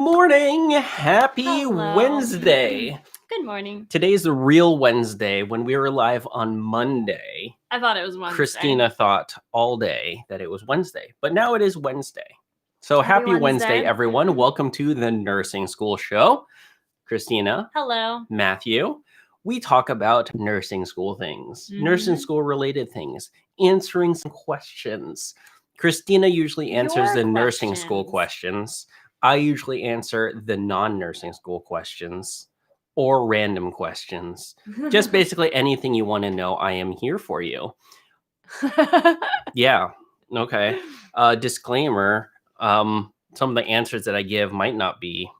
Morning. Happy Hello. Wednesday. Good morning. Today's the real Wednesday. When we were live on Monday, I thought it was Wednesday. Christina thought all day that it was Wednesday, but now it is Wednesday. So happy Wednesday, everyone. Welcome to the Nursing School Show. Christina. Hello. Matthew. We talk about nursing school things, nursing school related things, answering some questions. Christina usually answers the nursing school questions. I usually answer the non-nursing school questions or random questions. Just basically anything you want to know, I am here for you. Yeah. Okay. Disclaimer. Some of the answers that I give might not be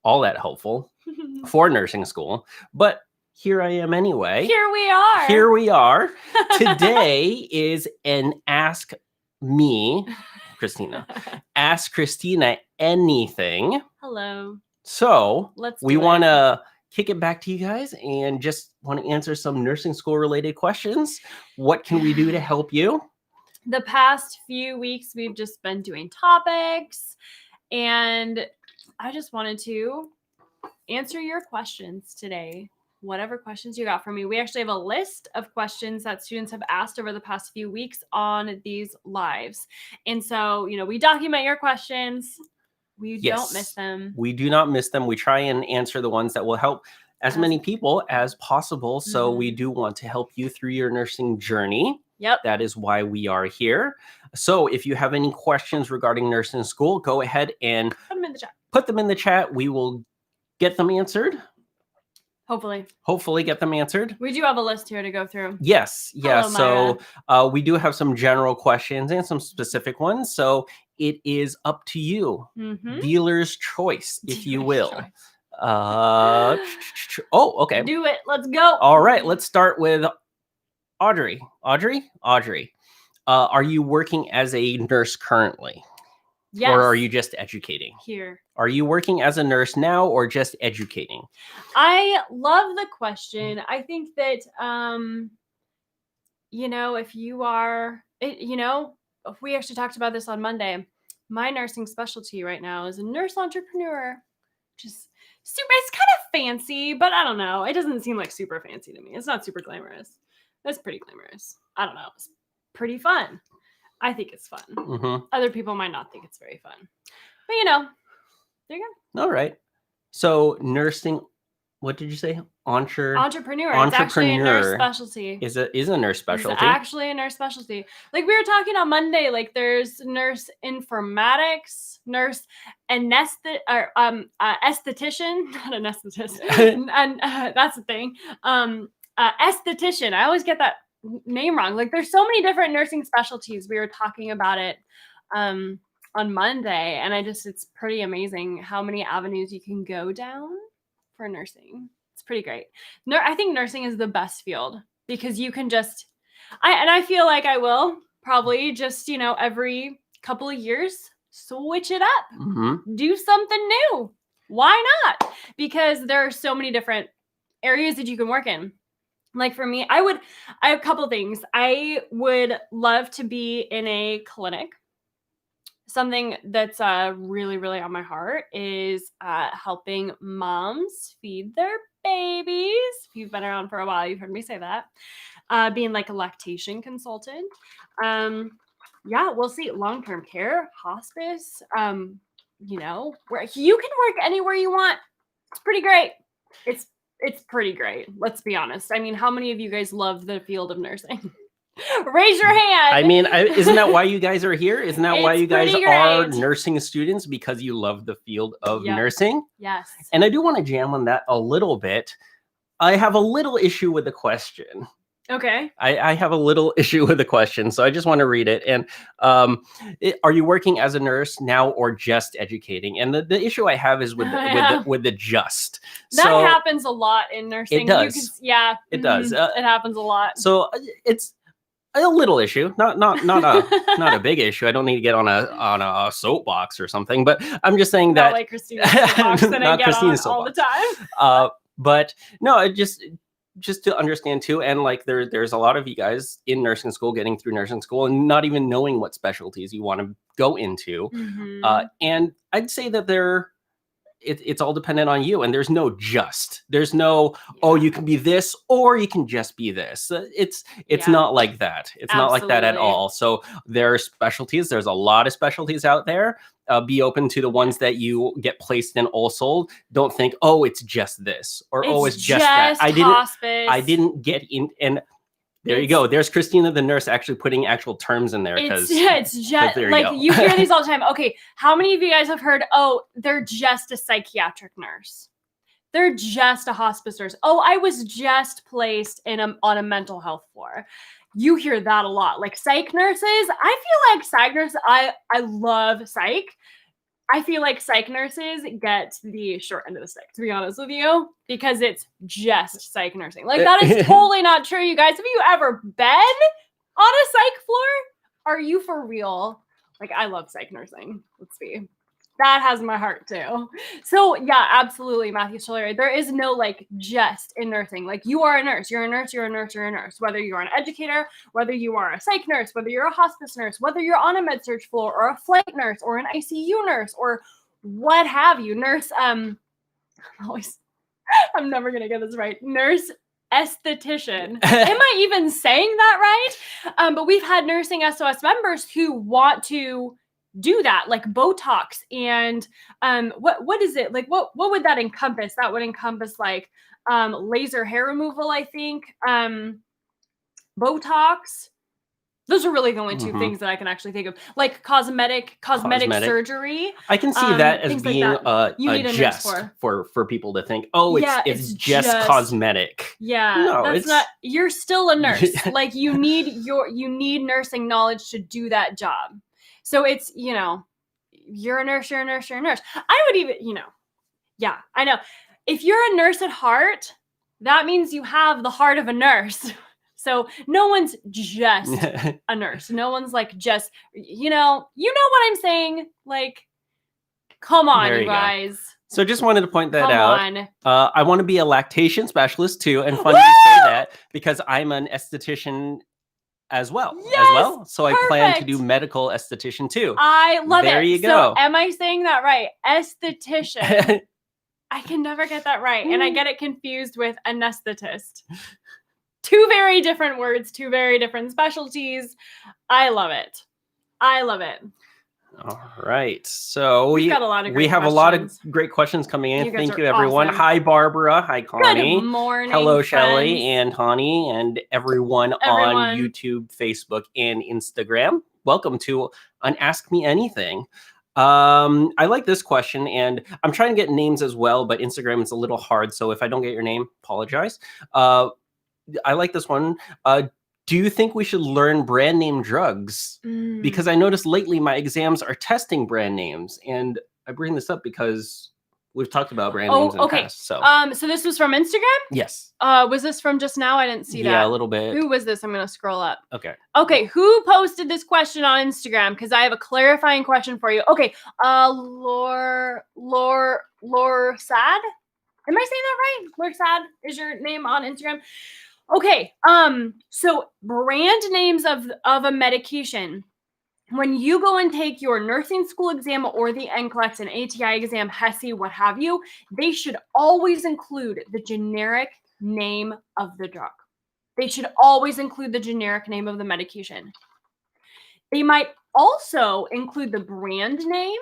all that helpful for nursing school, but here I am anyway. Here we are. Here we are. Today is an Ask Me, Christina. Ask Christina anything. Hello. So we want to kick it back to you guys and just want to answer some nursing school related questions. What can we do to help you? The past few weeks, we've just been doing topics, and I just wanted to answer your questions today. Whatever questions you got for me. We actually have a list of questions that students have asked over the past few weeks on these lives. And so, we document your questions. We don't miss them. We do not miss them. We try and answer the ones that will help as many people as possible. So we do want to help you through your nursing journey. Yep. That is why we are here. So if you have any questions regarding nursing school, go ahead and put them in the chat. We will get them answered. Hopefully get them answered. We do have a list here to go through. Yes. Yeah. Hello, so we do have some general questions and some specific ones. So it is up to you. Dealer's choice, if you will. Okay. Do it. Let's go. All right. Let's start with Audrey. Audrey? Are you working as a nurse currently? Yes. Or are you just educating? Here. Are you working as a nurse now or just educating? I love the question. I think that, if you are, we actually talked about this on Monday. My nursing specialty right now is a nurse entrepreneur. Just super, it's kind of fancy, but I don't know. It doesn't seem like super fancy to me. It's not super glamorous. That's pretty glamorous. I don't know. It's pretty fun. I think it's fun. Other people might not think it's very fun. But, there you go. All right. So nursing, what did you say? Entrepreneur. It's actually a nurse specialty. Is a nurse specialty? It's actually a nurse specialty. Like we were talking on Monday, like there's nurse informatics, nurse esthetician, not anesthetist. And that's the thing. Esthetician. I always get that name wrong. Like there's so many different nursing specialties. We were talking about it on Monday, and it's pretty amazing how many avenues you can go down for nursing. It's pretty great. I think nursing is the best field because you can I feel like I will probably just, every couple of years, switch it up, do something new. Why not? Because there are so many different areas that you can work in. Like for me, I have a couple things. I would love to be in a clinic. Something that's really, really on my heart is helping moms feed their babies. If you've been around for a while, you've heard me say that. Being like a lactation consultant. We'll see. Long-term care, hospice, where you can work anywhere you want. It's pretty great. It's pretty great. Let's be honest. I mean, how many of you guys love the field of nursing? Raise your hand. I mean, isn't that why you guys are here? Isn't that why you guys are nursing students? Because you love the field of nursing? Yes. And I do want to jam on that a little bit. I have a little issue with the question. Okay. I have a little issue with the question, so I just want to read it. And are you working as a nurse now or just educating? And the issue I have is with the just. That happens a lot in nursing. It does. It does. It happens a lot. So it's a little issue, not a big issue. I don't need to get on a soapbox or something, but I'm just saying that like Christina's soapbox that I get on all the time. But no, it just to understand too, and like there's a lot of you guys in nursing school getting through nursing school and not even knowing what specialties you want to go into. And I'd say that they're it's all dependent on you, and there's no there's no, oh, you can be this or you can just be this. It's not like that. It's not like that at all. So there are specialties. There's a lot of specialties out there. Be open to the ones that you get placed in also. Don't think, oh, it's just this, or oh, it's just that. I didn't get in. And there you go. There's Christina, the nurse, actually putting actual terms in there. It's just like you hear these all the time. Okay, how many of you guys have heard, oh, they're just a psychiatric nurse? They're just a hospice nurse. Oh, I was just placed on a mental health floor. You hear that a lot. Like psych nurses, I feel like psych nurses, I love psych. I feel like psych nurses get the short end of the stick, to be honest with you, because it's just psych nursing. Like, that is totally not true, you guys. Have you ever been on a psych floor? Are you for real? Like, I love psych nursing. Let's see. That has my heart too. So yeah, absolutely, Matthew's totally right. There is no like just in nursing. Like, you are a nurse, you're a nurse, you're a nurse, you're a nurse. Whether you're an educator, whether you are a psych nurse, whether you're a hospice nurse, whether you're on a med-surg floor or a flight nurse or an ICU nurse or what have you. Nurse, I'm never gonna get this right. Nurse esthetician. Am I even saying that right? But we've had nursing SOS members who want to do that, like Botox and what is it, like what would that encompass? That would encompass like laser hair removal, I think, Botox. Those are really the only two things that I can actually think of. Like cosmetic surgery. I can see that as being like that. A jest for people to think, oh, it's just cosmetic. Yeah, no, that's not. You're still a nurse. Like, you need nursing knowledge to do that job. So it's, you're a nurse, you're a nurse, you're a nurse. I would even, yeah, I know. If you're a nurse at heart, that means you have the heart of a nurse. So no one's just a nurse. No one's like just, you know what I'm saying? Like, come on, you guys. Go. So just wanted to point that out. I want to be a lactation specialist too. And funny to say that because I'm an esthetician as well. So I plan to do medical esthetician too. I love it. There you go. So am I saying that right? Esthetician. I can never get that right. And I get it confused with anesthetist. Two very different words, two very different specialties. I love it. All right. So we have a lot of great questions coming in. Thank you, everyone. Awesome. Hi, Barbara. Hi, Connie. Good morning. Hello, Shelley and Honey and everyone on YouTube, Facebook, and Instagram. Welcome to an Ask Me Anything. I like this question, and I'm trying to get names as well, but Instagram is a little hard. So if I don't get your name, apologize. I like this one. Do you think we should learn brand name drugs? Because I noticed lately my exams are testing brand names, and I bring this up because we've talked about brand names in the past. So this was from Instagram? Yes. Was this from just now? I didn't see that. Yeah, a little bit. Who was this? I'm going to scroll up. Okay. Who posted this question on Instagram? Because I have a clarifying question for you. Okay. Lore Sad? Am I saying that right? Lore Sad is your name on Instagram? Okay, so brand names of a medication, when you go and take your nursing school exam or the NCLEX and ATI exam, HESI, what have you, they should always include the generic name of the drug. They should always include the generic name of the medication. They might also include the brand name,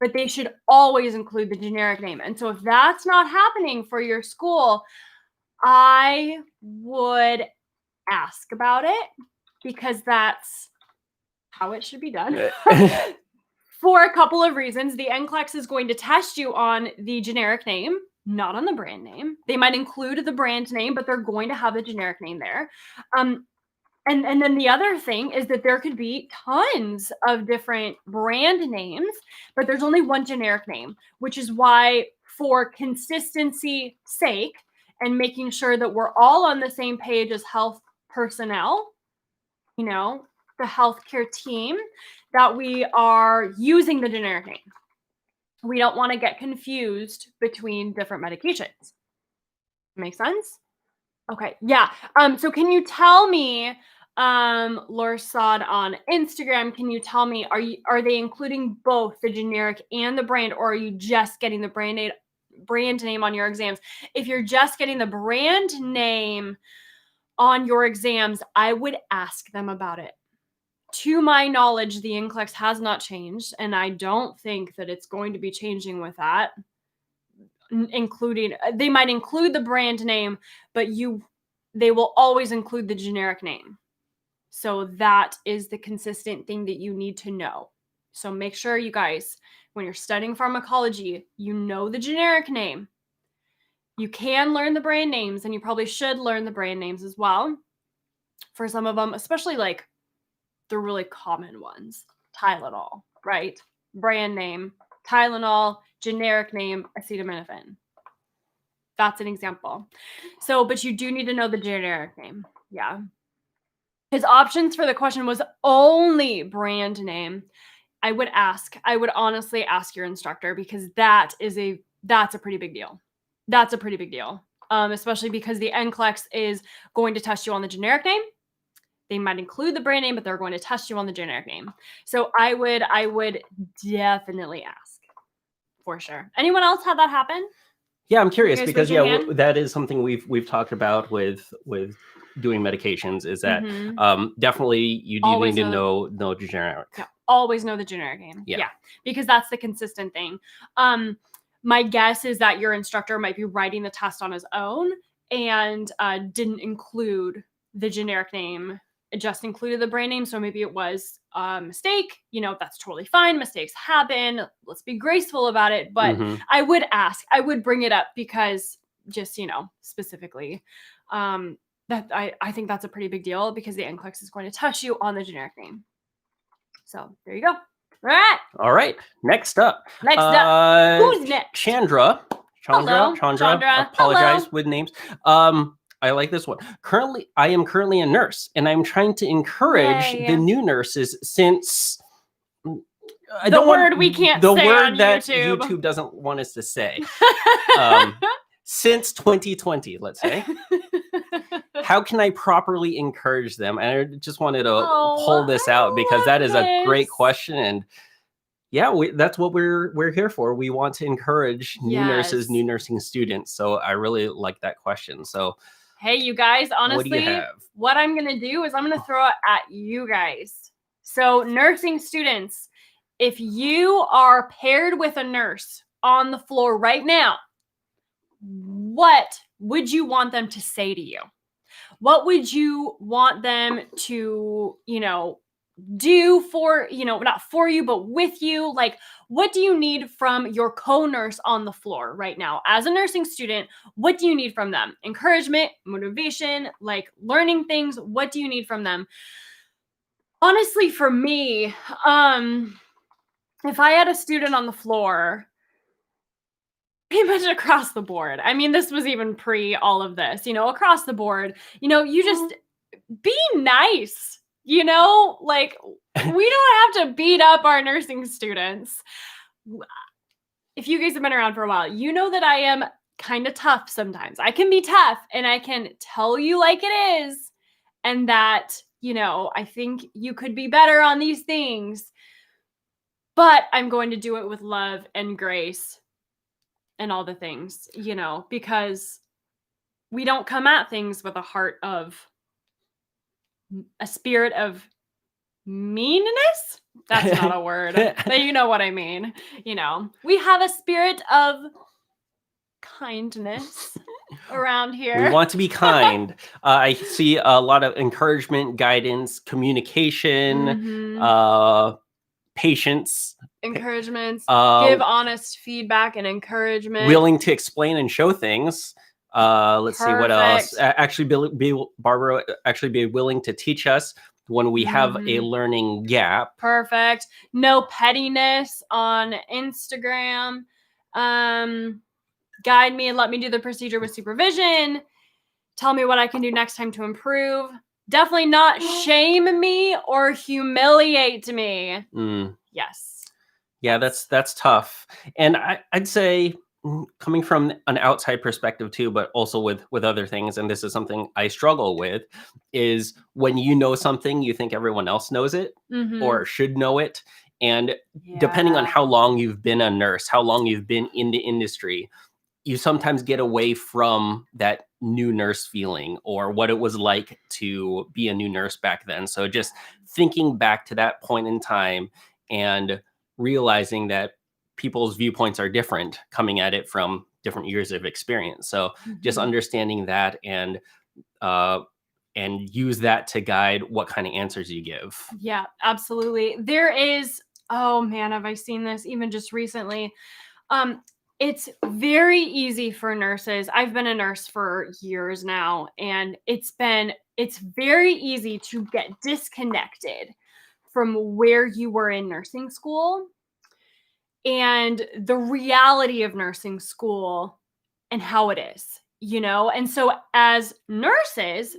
but they should always include the generic name. And so if that's not happening for your school, I would ask about it, because that's how it should be done. For a couple of reasons. The NCLEX is going to test you on the generic name, not on the brand name. They might include the brand name, but they're going to have the generic name there. And then the other thing is that there could be tons of different brand names, but there's only one generic name, which is why, for consistency's sake, and making sure that we're all on the same page as health personnel, the healthcare team, that we are using the generic name. We don't want to get confused between different medications. Make sense? Okay, yeah. So can you tell me Lorsad on Instagram, can you tell me, are they including both the generic and the brand, or are you just getting the brand name on your exams? If you're just getting the brand name on your exams, I would ask them about it. To my knowledge, the NCLEX has not changed, and I don't think that it's going to be changing with that. Including, they might include the brand name, but they will always include the generic name. So that is the consistent thing that you need to know. So make sure you guys, when you're studying pharmacology, you know the generic name. You can learn the brand names, and you probably should learn the brand names as well. For some of them, especially like the really common ones. Tylenol, right? Brand name, Tylenol, generic name, acetaminophen. That's an example. So, but you do need to know the generic name. Yeah. His options for the question was only brand name. I would honestly ask your instructor, because that's a pretty big deal. That's a pretty big deal. Especially because the NCLEX is going to test you on the generic name. They might include the brand name, but they're going to test you on the generic name. So I would definitely ask, for sure. Anyone else had that happen? Yeah, I'm curious, because that is something we've talked about with doing medications, is that definitely you do need to know generic. Yeah, always know the generic name. Yeah, because that's the consistent thing. My guess is that your instructor might be writing the test on his own and didn't include the generic name. It just included the brand name. So maybe it was a mistake. That's totally fine. Mistakes happen. Let's be graceful about it. But I would ask, I would bring it up, because just, specifically, that I think that's a pretty big deal, because the NCLEX is going to test you on the generic name. So there you go. All right. Next up. Who's next? Chandra. Hello. Chandra. Apologize with names. I like this one. I am currently a nurse, and I'm trying to encourage the new nurses, since the word that YouTube doesn't want us to say. Since 2020, let's say. How can I properly encourage them? And I just wanted to pull this out, because that is a great question. And yeah, that's what we're here for. We want to encourage new nurses, new nursing students. So I really like that question. So, hey, you guys, honestly, what I'm going to do is I'm going to throw it at you guys. So nursing students, if you are paired with a nurse on the floor right now, what would you want them to say to you? What would you want them to, do for, not for you, but with you? Like, what do you need from your co-nurse on the floor right now? As a nursing student, what do you need from them? Encouragement, motivation, like learning things. What do you need from them? Honestly, for me, if I had a student on the floor, pretty much across the board. I mean, this was even pre all of this, across the board, you just be nice. Like, we don't have to beat up our nursing students. If you guys have been around for a while, you know that I am kind of tough sometimes. I can be tough, and I can tell you like it is, and that, I think you could be better on these things, but I'm going to do it with love and grace and all the things, because we don't come at things with a spirit of meanness. That's not a word, but you know what I mean. We have a spirit of kindness around here. We want to be kind. I see a lot of encouragement, guidance, communication, patience, encouragements, give honest feedback and encouragement, willing to explain and show things. Let's see what else. Barbara be willing to teach us when we have a learning gap. Perfect. No pettiness on Instagram. Guide me and let me do the procedure with supervision. Tell me what I can do next time to improve. Definitely not shame me or humiliate me. Yes. Yeah, that's tough. And I'd say coming from an outside perspective too, but also with other things, and this is something I struggle with, is when you know something, you think everyone else knows it or should know it. And depending on how long you've been a nurse, how long you've been in the industry, you sometimes get away from that new nurse feeling or what it was like to be a new nurse back then. So just thinking back to that point in time and realizing that people's viewpoints are different coming at it from different years of experience. So just understanding that and use that to guide what kind of answers you give. Yeah, absolutely. There is, oh man, have I seen this even just recently? It's very easy for nurses. I've been a nurse for years now, and it's very easy to get disconnected from where you were in nursing school and the reality of nursing school and how it is, And so as nurses,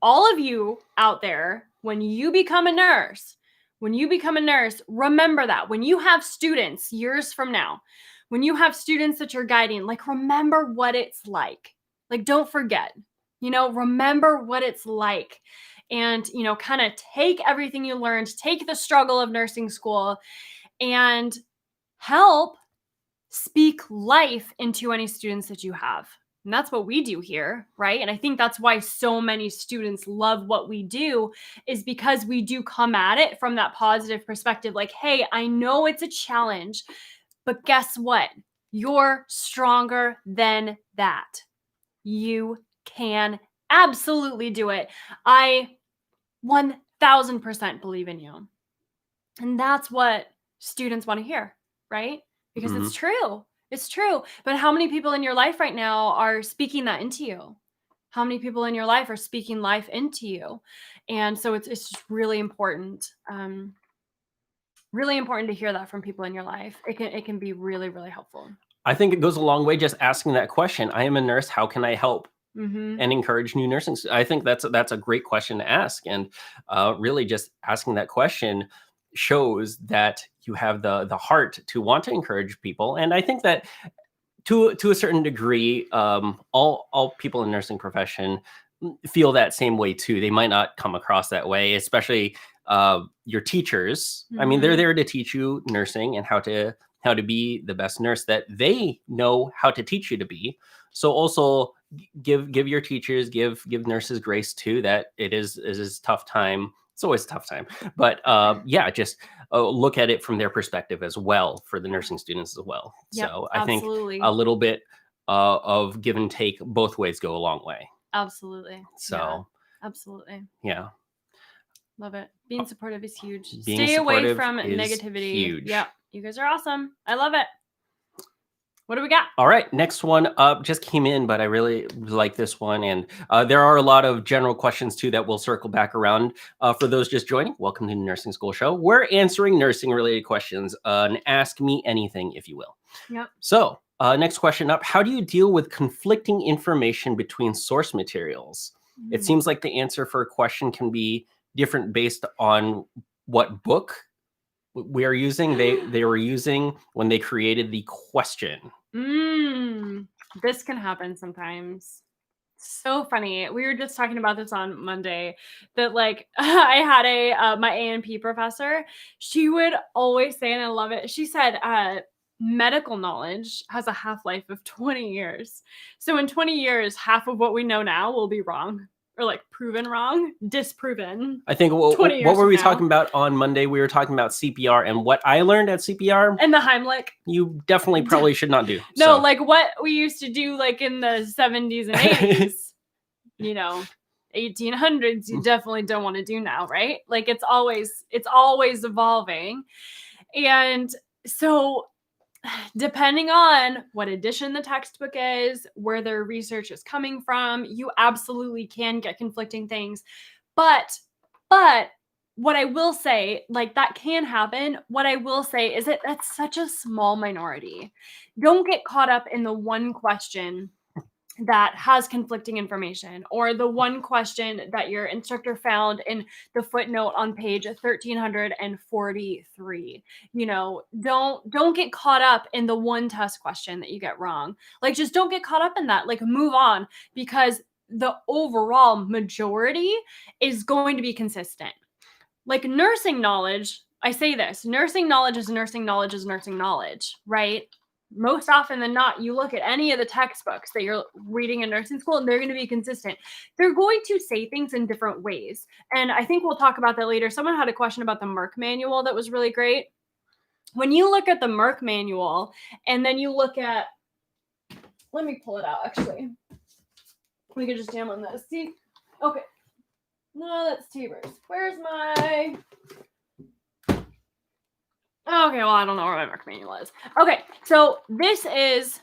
all of you out there, when you become a nurse, remember that when you have students years from now, when you have students that you're guiding, remember what it's like. Don't forget, remember what it's like. And, kind of take everything you learned, take the struggle of nursing school and help speak life into any students that you have. And that's what we do here, right? And I think that's why so many students love what we do, is because we do come at it from that positive perspective. Like, hey, I know it's a challenge, but guess what? You're stronger than that. You can absolutely do it. I 1000% believe in you. And that's what students want to hear, right? Because it's true. It's true. But how many people in your life right now are speaking that into you? How many people in your life are speaking life into you? And so it's just really important. Really important to hear that from people in your life. It can be really, really helpful. I think it goes a long way just asking that question. I am a nurse. How can I help? And encourage new nursing. I think that's a great question to ask. And really just asking that question shows that you have the heart to want to encourage people. And I think that to a certain degree, all people in nursing profession feel that same way too. They might not come across that way, especially your teachers. I mean, they're there to teach you nursing and how to be the best nurse that they know how to teach you to be. So also give your teachers, give nurses grace too, that it is a tough time. It's always a tough time, but just look at it from their perspective as well for the nursing students as well. Yep, so I absolutely. think a little bit of give and take both ways go a long way. Absolutely. So yeah, absolutely. Yeah. Love it. Being supportive is huge. Being Stay away supportive from is negativity. huge. Yeah. You guys are awesome. I love it. What do we got? All right, next one up just came in, but I really like this one. And there are a lot of general questions too that we'll circle back around. For those just joining, welcome to the Nursing School Show. We're answering nursing related questions and ask me anything, if you will. Yep. So next question up, how do you deal with conflicting information between source materials? It seems like the answer for a question can be different based on what book we are using. They were using when they created the question. This can happen sometimes. So funny. We were just talking about this on Monday that I had my A&P professor. She would always say, and I love it. She said, medical knowledge has a half-life of 20 years. So in 20 years, half of what we know now will be wrong. Or proven wrong, disproven. I think what were we talking about on Monday? We were talking about CPR and what I learned at CPR. And the Heimlich. You definitely probably should not do. No, what we used to do in the 70s and 80s, 1800s, you definitely don't want to do now, right? It's always evolving. And so depending on what edition the textbook is, where their research is coming from, you absolutely can get conflicting things. But what I will say, that can happen. What I will say is that that's such a small minority. Don't get caught up in the one question that has conflicting information, or the one question that your instructor found in the footnote on page 1343. Don't get caught up in the one test question that you get wrong. Like, just don't get caught up in that. Like, move on, because the overall majority is going to be consistent. Like, nursing knowledge, I say this, nursing knowledge is nursing knowledge is nursing knowledge, right? Most often than not, you look at any of the textbooks that you're reading in nursing school, and they're going to be consistent. They're going to say things in different ways. And I think we'll talk about that later. Someone had a question about the Merck manual that was really great. When you look at the Merck manual, and then you look at, let me pull it out, actually. We could just jam on this. See? Okay. No, that's Tabor's. Where's my... Okay, well, I don't know where my Merck manual is. Okay, so this is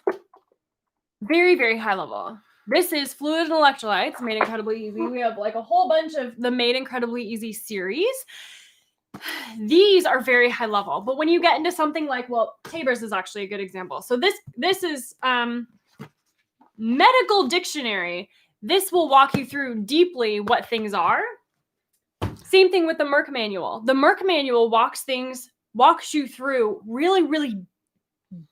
very, very high level. This is Fluid and Electrolytes, Made Incredibly Easy. We have like a whole bunch of the Made Incredibly Easy series. These are very high level. But when you get into something like, well, Tabor's is actually a good example. So this is medical dictionary. This will walk you through deeply what things are. Same thing with the Merck manual. The Merck manual walks you through really, really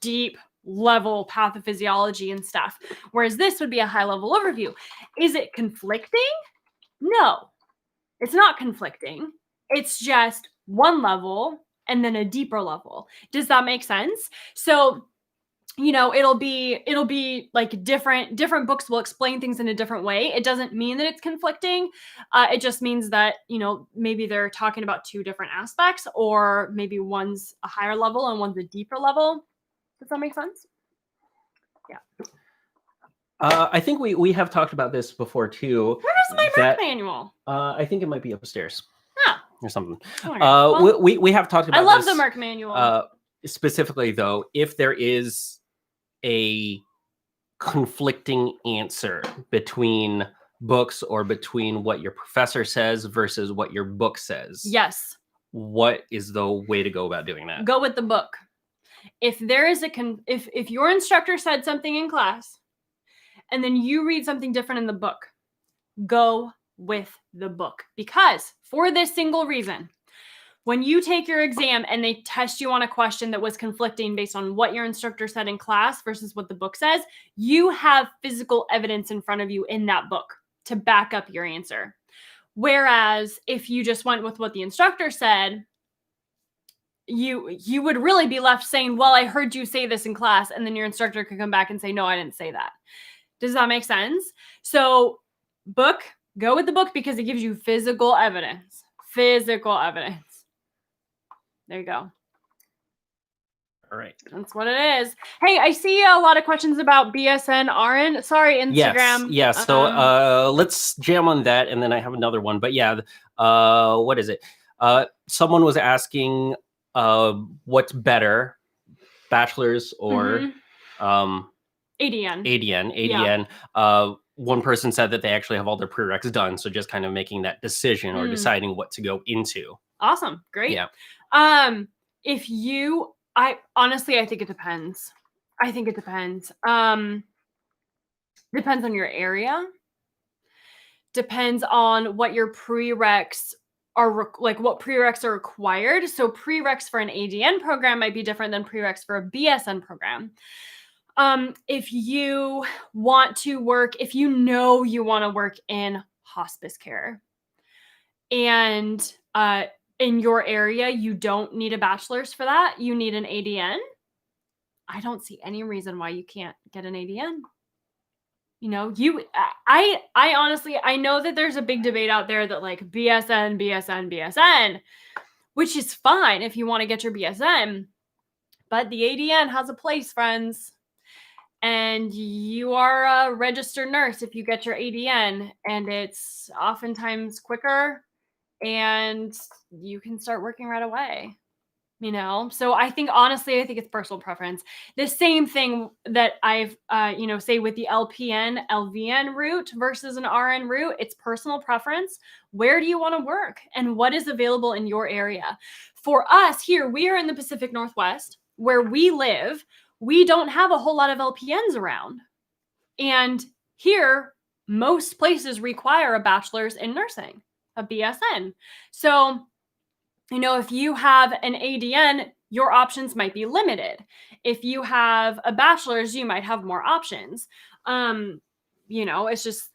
deep level pathophysiology and stuff. Whereas this would be a high level overview. Is it conflicting? No, it's not conflicting. It's just one level and then a deeper level. Does that make sense? So, it'll be like different books will explain things in a different way. It doesn't mean that it's conflicting. It just means that, maybe they're talking about two different aspects, or maybe one's a higher level and one's a deeper level. Does that make sense? Yeah. I think we have talked about this before too. Where is my Merck manual? I think it might be upstairs. Or something. Okay. Well, we have talked about I love this, the Merck manual. Specifically, though, if there is a conflicting answer between books, or between what your professor says versus what your book says. Yes. What is the way to go about doing that? Go with the book. If there is if your instructor said something in class, and then you read something different in the book, go with the book. Because for this single reason, when you take your exam and they test you on a question that was conflicting based on what your instructor said in class versus what the book says, you have physical evidence in front of you in that book to back up your answer. Whereas if you just went with what the instructor said, you would really be left saying, well, I heard you say this in class, and then your instructor could come back and say, no, I didn't say that. Does that make sense? So book, go with the book, because it gives you physical evidence. Physical evidence. There you go. All right. That's what it is. Hey, I see a lot of questions about BSN RN. Sorry, Instagram. Yes. So let's jam on that, and then I have another one. But yeah, what is it? Someone was asking what's better, bachelor's or ADN. ADN. Yeah. One person said that they actually have all their prereqs done, so just kind of making that decision or deciding what to go into. Awesome. Great. Yeah. Honestly, I think it depends. Depends on your area. Depends on what your prereqs are, like what prereqs are required. So prereqs for an ADN program might be different than prereqs for a BSN program. If you want to work in hospice care, and in your area, you don't need a bachelor's for that, you need an ADN, I don't see any reason why you can't get an ADN. I honestly, I know that there's a big debate out there that like BSN, which is fine if you want to get your BSN, but the ADN has a place, friends. And you are a registered nurse if you get your ADN, and it's oftentimes quicker, and you can start working right away. So I think it's personal preference. The same thing that I've, say with the LPN, LVN route versus an RN route, it's personal preference. Where do you want to work, and what is available in your area? For us here, we are in the Pacific Northwest, where we live. We don't have a whole lot of LPNs around. And Here, most places require a bachelor's in nursing, a BSN. So, if you have an ADN, your options might be limited. If you have a bachelor's, you might have more options. It's just,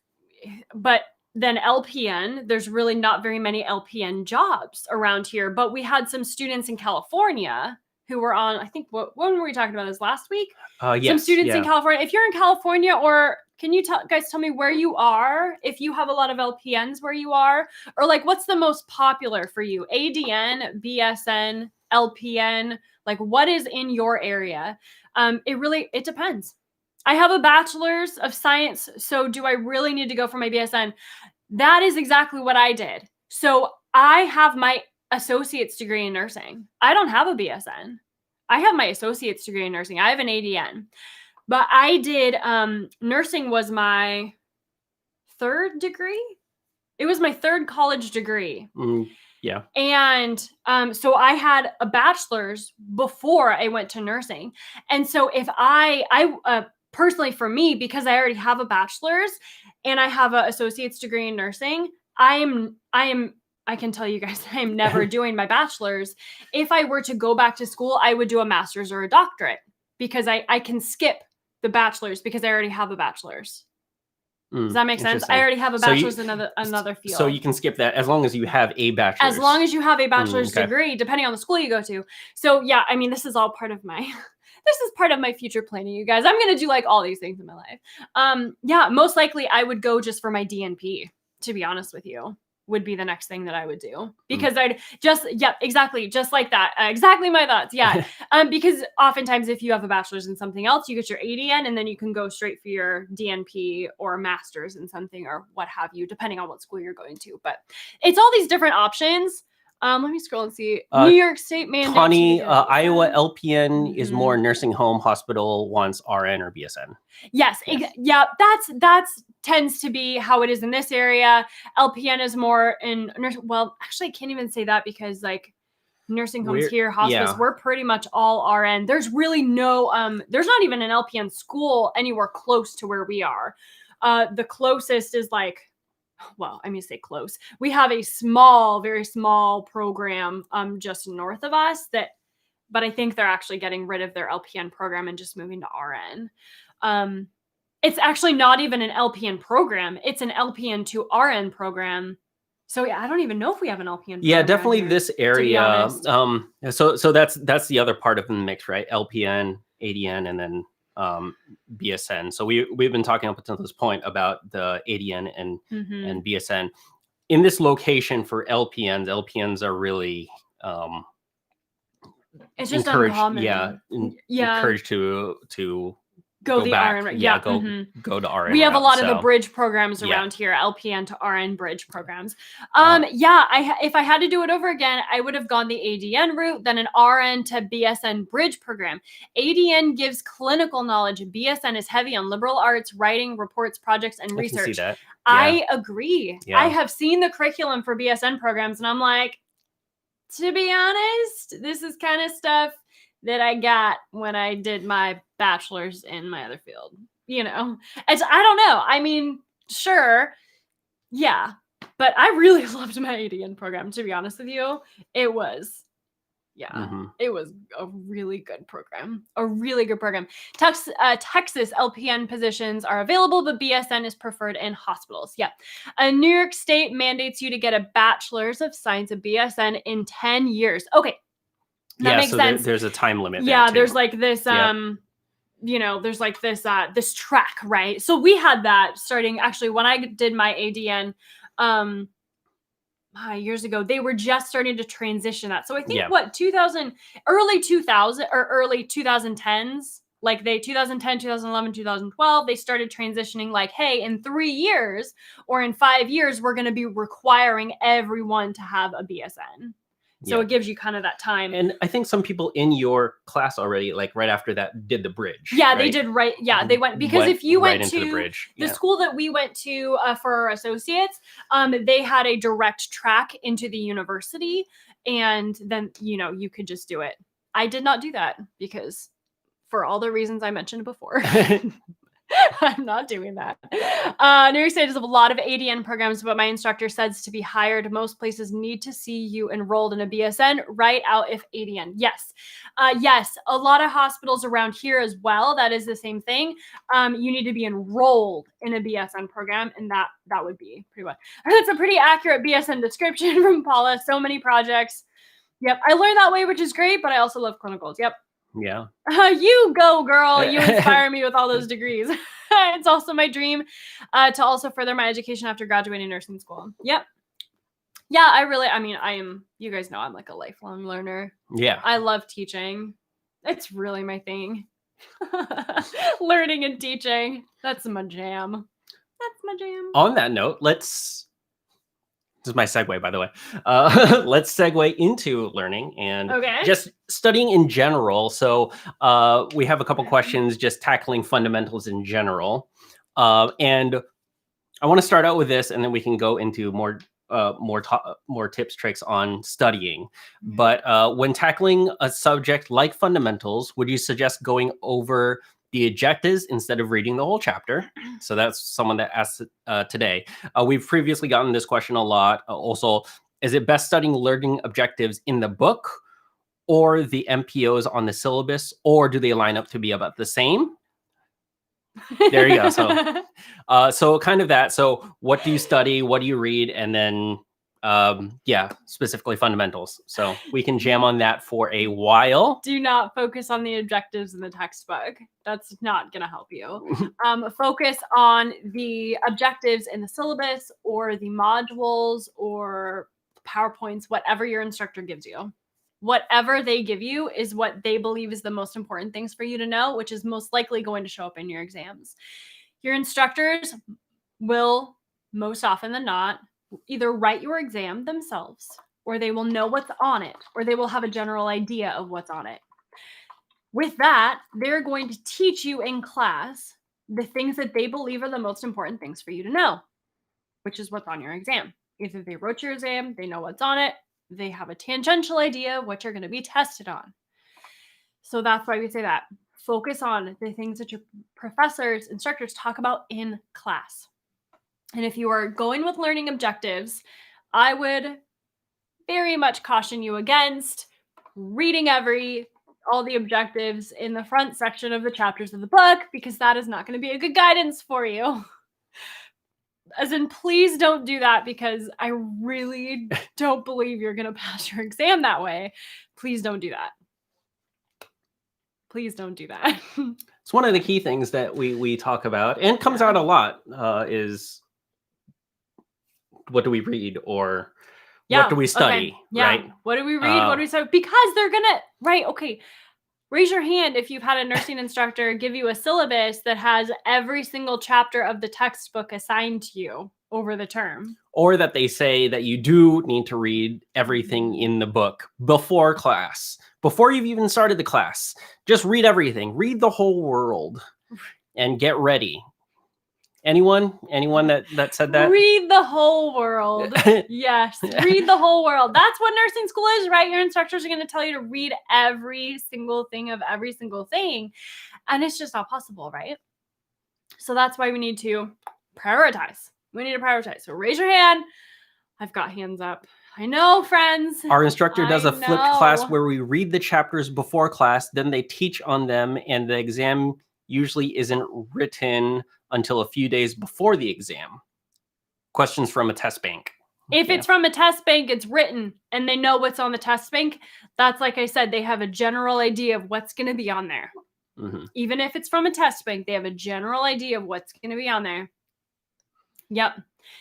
but then LPN, there's really not very many LPN jobs around here. But we had some students in California who were on, I think, when were we talking about this last week? Yes, some students in California. If you're in California, or can you guys tell me where you are? If you have a lot of LPNs where you are, or like what's the most popular for you? ADN, BSN, LPN, like what is in your area? It depends. I have a bachelor's of science, so do I really need to go for my BSN? That is exactly what I did. So I have my associate's degree in nursing. I don't have a BSN. I have my associate's degree in nursing. I have an ADN. But I did, nursing was my third degree. It was my third college degree. Yeah. And so I had a bachelor's before I went to nursing. And so if I personally, for me, because I already have a bachelor's and I have an associate's degree in nursing, I can tell you guys, I'm never doing my bachelor's. If I were to go back to school, I would do a master's or a doctorate because I can skip the bachelor's because I already have a bachelor's. Does that make sense? I already have a bachelor's in another field. So you can skip that as long as you have a bachelor's. As long as you have a bachelor's degree, depending on the school you go to. So yeah, I mean, this is all part of my future planning, you guys. I'm going to do like all these things in my life. Yeah, most likely I would go just for my DNP, to be honest with you. Would be the next thing that I would do because I'd exactly. Just like that. Exactly my thoughts. Yeah. Because oftentimes if you have a bachelor's in something else, you get your ADN and then you can go straight for your DNP or a master's in something or what have you, depending on what school you're going to. But it's all these different options. Let me scroll and see. New York State mandates. Tawny, Iowa LPN is more nursing home, hospital wants RN or BSN. Yes. Yeah, that's tends to be how it is in this area. LPN is more in well, actually I can't even say that because like nursing homes here, hospice, we're pretty much all RN. There's really no there's not even an LPN school anywhere close to where we are. The closest is like, well, I mean, say close. We have a very small program just north of us but I think they're actually getting rid of their LPN program and just moving to RN. It's actually not even an LPN program. It's an LPN to RN program. So yeah, I don't even know if we have an LPN program. Yeah, definitely here, this area. So that's the other part of the mix, right? LPN, ADN, and then BSN. So we've been talking up until this point about the ADN and BSN. In this location for LPNs are really it's just uncommon. Encouraged to go the back. RN. Go to RN. We have a lot of the bridge programs around here, LPN to RN bridge programs. If I had to do it over again, I would have gone the ADN route, then an RN to BSN bridge program. ADN gives clinical knowledge. BSN is heavy on liberal arts, writing, reports, projects, and research. I can see that. I agree. Yeah. I have seen the curriculum for BSN programs, and I'm like, to be honest, this is kind of stuff that I got when I did my bachelor's in my other field. I don't know. I mean, sure. Yeah. But I really loved my ADN program, to be honest with you. It was, it was a really good program. A really good program. Texas LPN positions are available, but BSN is preferred in hospitals. Yeah. New York State mandates you to get a bachelor's of science, a BSN, in 10 years. Okay. That makes sense. There's a time limit. Yeah, there's like this, there's like this track, right? So we had that starting actually when I did my ADN years ago. They were just starting to transition that. So I think early 2000 or early 2010s, like 2010, 2011, 2012, they started transitioning like, hey, in 3 years or in 5 years, we're going to be requiring everyone to have a BSN. So it gives you kind of that time. And I think some people in your class already, like right after that, did the bridge. Yeah, right? they did right. Yeah, they went because if you went to the bridge, the school that we went to for our associates, they had a direct track into the university, and then you could just do it. I did not do that because for all the reasons I mentioned before. I'm not doing that. New York State has a lot of ADN programs, but my instructor says to be hired, most places need to see you enrolled in a BSN, write out if ADN. Yes. Yes, a lot of hospitals around here as well. That is the same thing. You need to be enrolled in a BSN program, and that would be pretty much. That's a pretty accurate BSN description from Paula. So many projects. Yep, I learned that way, which is great, but I also love clinicals. Yep. Yeah. You go, girl. You inspire me with all those degrees. It's also my dream to also further my education after graduating nursing school. Yep. Yeah, I am, you guys know I'm like a lifelong learner. Yeah. I love teaching. It's really my thing. Learning and teaching. That's my jam. That's my jam. On that note, this is my segue, by the way. Let's segue into learning and just studying in general. So we have a couple questions just tackling fundamentals in general. And I want to start out with this, and then we can go into more tips, tricks on studying. But when tackling a subject like fundamentals, would you suggest going over the objectives instead of reading the whole chapter? So that's someone that asked today. We've previously gotten this question a lot. Also, is it best studying learning objectives in the book or the MPOs on the syllabus, or do they line up to be about the same? There you go. So kind of that. So what do you study? What do you read? And then specifically fundamentals. So we can jam on that for a while. Do not focus on the objectives in the textbook. That's not going to help you. Focus on the objectives in the syllabus or the modules or PowerPoints, whatever your instructor gives you. Whatever they give you is what they believe is the most important things for you to know, which is most likely going to show up in your exams. Your instructors will, most often than not, either write your exam themselves, or they will know what's on it, or they will have a general idea of what's on it. With that, they're going to teach you in class the things that they believe are the most important things for you to know, which is what's on your exam. Either they wrote your exam, they know what's on it, they have a tangential idea of what you're going to be tested on. So that's why we say that. Focus on the things that your professors, instructors talk about in class. And if you are going with learning objectives, I would very much caution you against reading all the objectives in the front section of the chapters of the book, because that is not going to be a good guidance for you. As in, please don't do that, because I really don't believe you're going to pass your exam that way. Please don't do that. Please don't do that. It's one of the key things that we talk about, and comes out a lot, is what do we read, or what do we study, right? What do we read? What do we study? Because they're going to, right, okay. Raise your hand if you've had a nursing instructor give you a syllabus that has every single chapter of the textbook assigned to you over the term. Or that they say that you do need to read everything in the book before class. Before you've even started the class. Just read everything. Read the whole world and get ready. Anyone that said that? Read the whole world. Yes, read the whole world. That's what nursing school is, right? Your instructors are going to tell you to read every single thing of every single thing. And it's just not possible, right? So that's why we need to prioritize. We need to prioritize. So raise your hand. I've got hands up. I know, friends. Our instructor does a flipped class where we read the chapters before class, then they teach on them, and the exam usually isn't written until a few days before the exam. Questions from a test bank. If it's from a test bank, it's written, and they know what's on the test bank. That's, like I said, they have a general idea of what's going to be on there. Mm-hmm. Even if it's from a test bank, they have a general idea of what's going to be on there. Yep.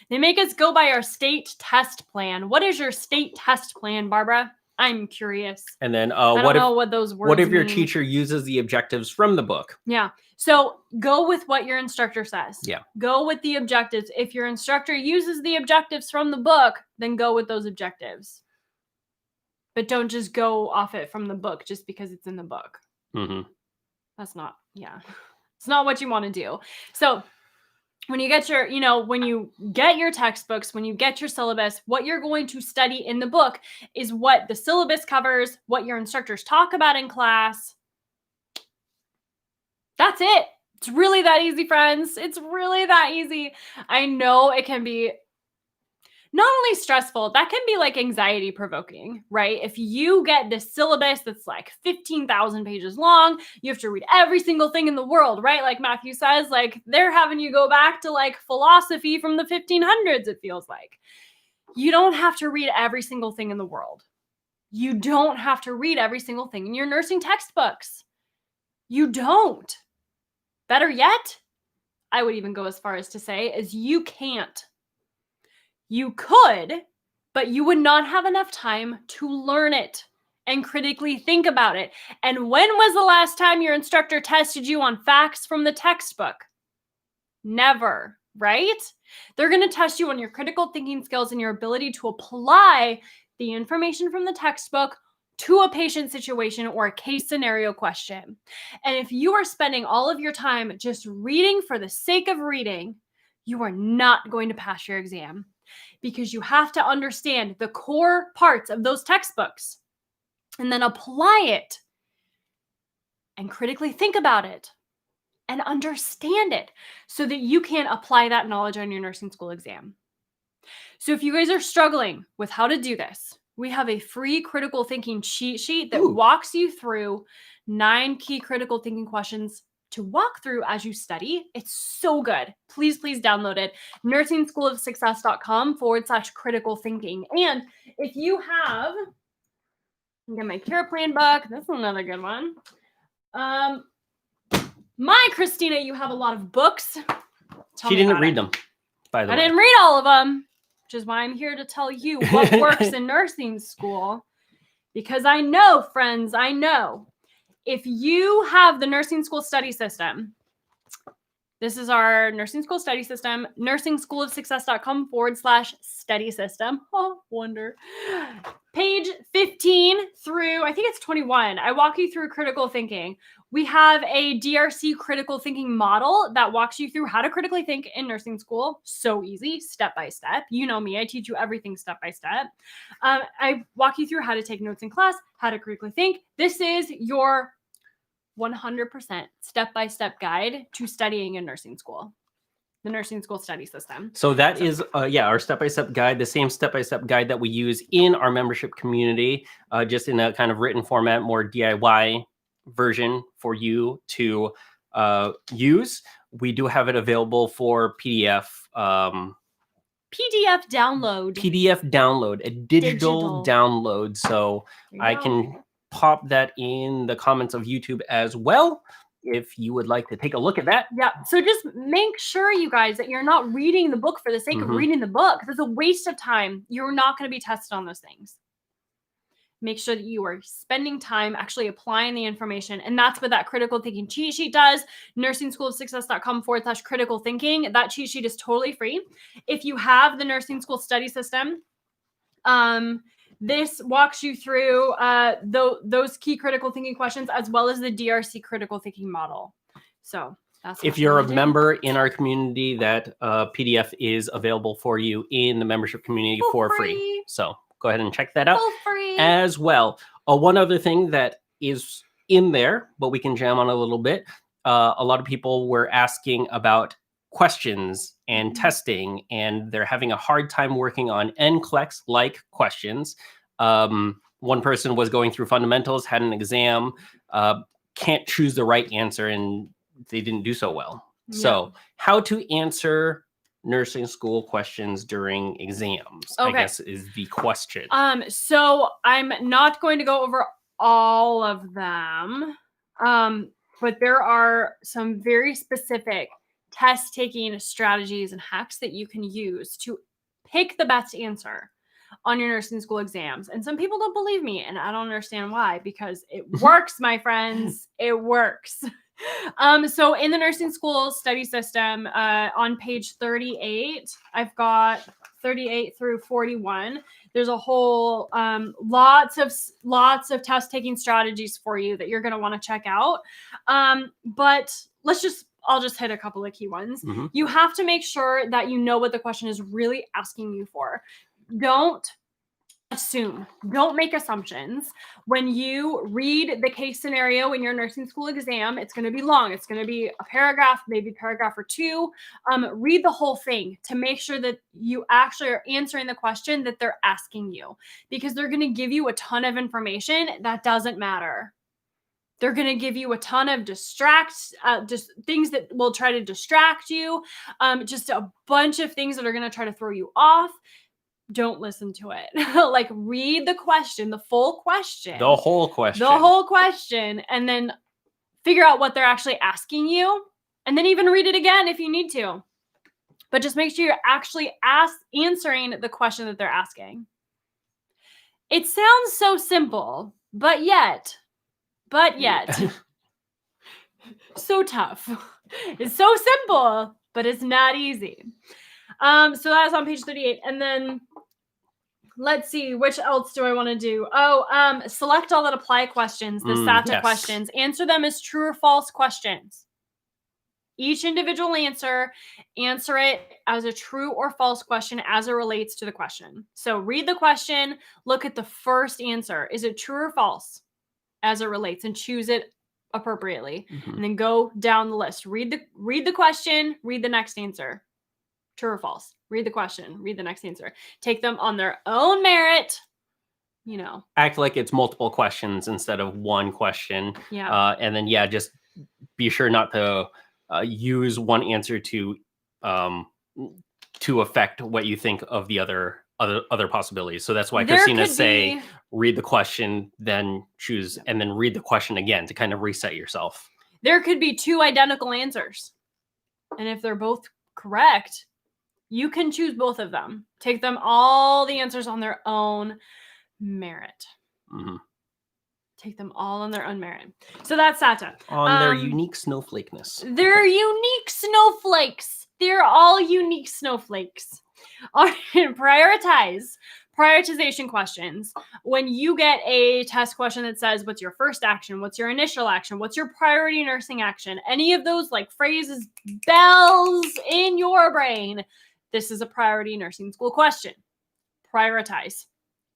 They make us go by our state test plan. What is your state test plan, Barbara? I'm curious. And then I don't know what those words What if your mean. teacher uses the objectives from the book? Yeah. So go with what your instructor says. Yeah. Go with the objectives. If your instructor uses the objectives from the book, then go with those objectives. But don't just go off it from the book just because it's in the book. Mm-hmm. That's not, it's not what you want to do. So when you get when you get your textbooks, when you get your syllabus, what you're going to study in the book is what the syllabus covers, what your instructors talk about in class. That's it. It's really that easy, friends. It's really that easy. I know it can be not only stressful, that can be like anxiety provoking, right? If you get this syllabus that's like 15,000 pages long, you have to read every single thing in the world, right? Like Matthew says, like they're having you go back to like philosophy from the 1500s, it feels like. You don't have to read every single thing in the world. You don't have to read every single thing in your nursing textbooks. You don't. Better yet, I would even go as far as to say is you can't. You could, but you would not have enough time to learn it and critically think about it. And when was the last time your instructor tested you on facts from the textbook? Never, right? They're going to test you on your critical thinking skills and your ability to apply the information from the textbook to a patient situation or a case scenario question. And if you are spending all of your time just reading for the sake of reading, you are not going to pass your exam, because you have to understand the core parts of those textbooks and then apply it and critically think about it and understand it so that you can apply that knowledge on your nursing school exam. So if you guys are struggling with how to do this, we have a free critical thinking cheat sheet that walks you through 9 key critical thinking questions to walk through as you study. It's so good. Please, please download it. NursingSchoolOfSuccess.com/critical thinking. And if you have, get my care plan book. That's another good one. My Christina, you have a lot of books. She didn't read them, by the way. I didn't read all of them, which is why I'm here to tell you what works in nursing school. Because I know, friends, I know. If you have the nursing school study system, this is our nursing school study system, NursingSchoolOfSuccess.com/study system. Oh, wonder. Page 15 through, I think it's 21. I walk you through critical thinking. We have a DRC critical thinking model that walks you through how to critically think in nursing school. So easy, step by step. You know me, I teach you everything step by step. I walk you through how to take notes in class, how to critically think. This is your 100% step-by-step guide to studying in nursing school, the nursing school study system. So that is, our step-by-step guide, the same step-by-step guide that we use in our membership community, just in a kind of written format, more DIY version for you to use. We do have it available for PDF. PDF download. PDF download, a digital download. So I can pop that in the comments of YouTube as well, if you would like to take a look at that. Yeah. So just make sure, you guys, that you're not reading the book for the sake of reading the book. That's a waste of time. You're not going to be tested on those things. Make sure that you are spending time actually applying the information. And that's what that critical thinking cheat sheet does. NursingSchoolOfSuccess.com/critical thinking. That cheat sheet is totally free. If you have the nursing school study system, this walks you through those key critical thinking questions, as well as the DRC critical thinking model. So that's if you're a member in our community, that PDF is available for you in the membership community for free. So go ahead and check that out as well. One other thing that is in there, but we can jam on a little bit. A lot of people were asking about questions and testing, and they're having a hard time working on NCLEX-like questions. One person was going through fundamentals, had an exam, can't choose the right answer, and they didn't do so well. Yeah. So how to answer nursing school questions during exams, I guess, is the question. So I'm not going to go over all of them, but there are some very specific test taking strategies and hacks that you can use to pick the best answer on your nursing school exams. And some people don't believe me, and I don't understand why, because it works, my friends. It works. So in the nursing school study system, on page 38, I've got 38 through 41. There's a whole lots of test taking strategies for you that you're going to want to check out. But I'll just hit a couple of key ones. You have to make sure that you know what the question is really asking you for. Don't assume. Don't make assumptions. When you read the case scenario in your nursing school exam, it's going to be long. It's going to be a paragraph, maybe paragraph or two. Read the whole thing to make sure that you actually are answering the question that they're asking you, because they're going to give you a ton of information that doesn't matter. They're going to give you a ton of just things that will try to distract you. Just a bunch of things that are going to try to throw you off. Don't listen to it. Like, read the question, the full question. The whole question. The whole question, and then figure out what they're actually asking you, and then even read it again if you need to. But just make sure you're actually answering the question that they're asking. It sounds so simple, but yet, so tough. It's so simple, but it's not easy. So that's on page 38. And then let's see, which else do I want to do? Select all that apply questions, the SATA questions. Answer them as true or false questions. Each individual answer it as a true or false question as it relates to the question. So read the question, look at the first answer. Is it true or false as it relates, and choose it appropriately. And then go down the list. Read the question, read the next answer. True or false. Read the question, read the next answer. Take them on their own merit, Act like it's multiple questions instead of one question. Yeah. And then, just be sure not to use one answer to affect what you think of the other possibilities. So that's why Christina say, read the question, then choose, and then read the question again to kind of reset yourself. There could be two identical answers. And if they're both correct, you can choose both of them. Take them all the answers on their own merit. Take them all on their own merit. So that's SATA. On their unique snowflakeness. They're unique snowflakes. They're all unique snowflakes. All right, prioritization questions. When you get a test question that says, what's your first action? What's your initial action? What's your priority nursing action? Any of those like phrases, bells in your brain. This is a priority nursing school question. Prioritize.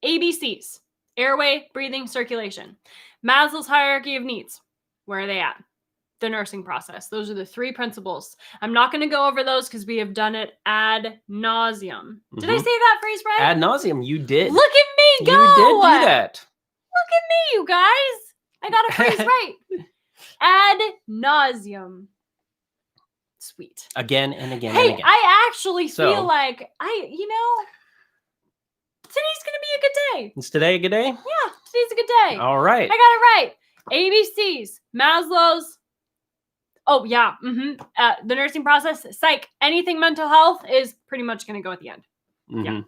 ABCs. Airway, breathing, circulation. Maslow's hierarchy of needs. Where are they at? The nursing process. Those are the three principles. I'm not going to go over those because we have done it ad nauseum. Did I say that phrase right? Ad nauseum. You did. Look at me go. You did do that. Look at me, you guys. I got a phrase right. Ad nauseum. Sweet. Again and again and again. I actually feel like today's going to be a good day. Is today a good day? Yeah, today's a good day. All right. I got it right. ABCs, Maslow's. Oh, yeah. The nursing process, psych, anything mental health is pretty much going to go at the end. Yeah.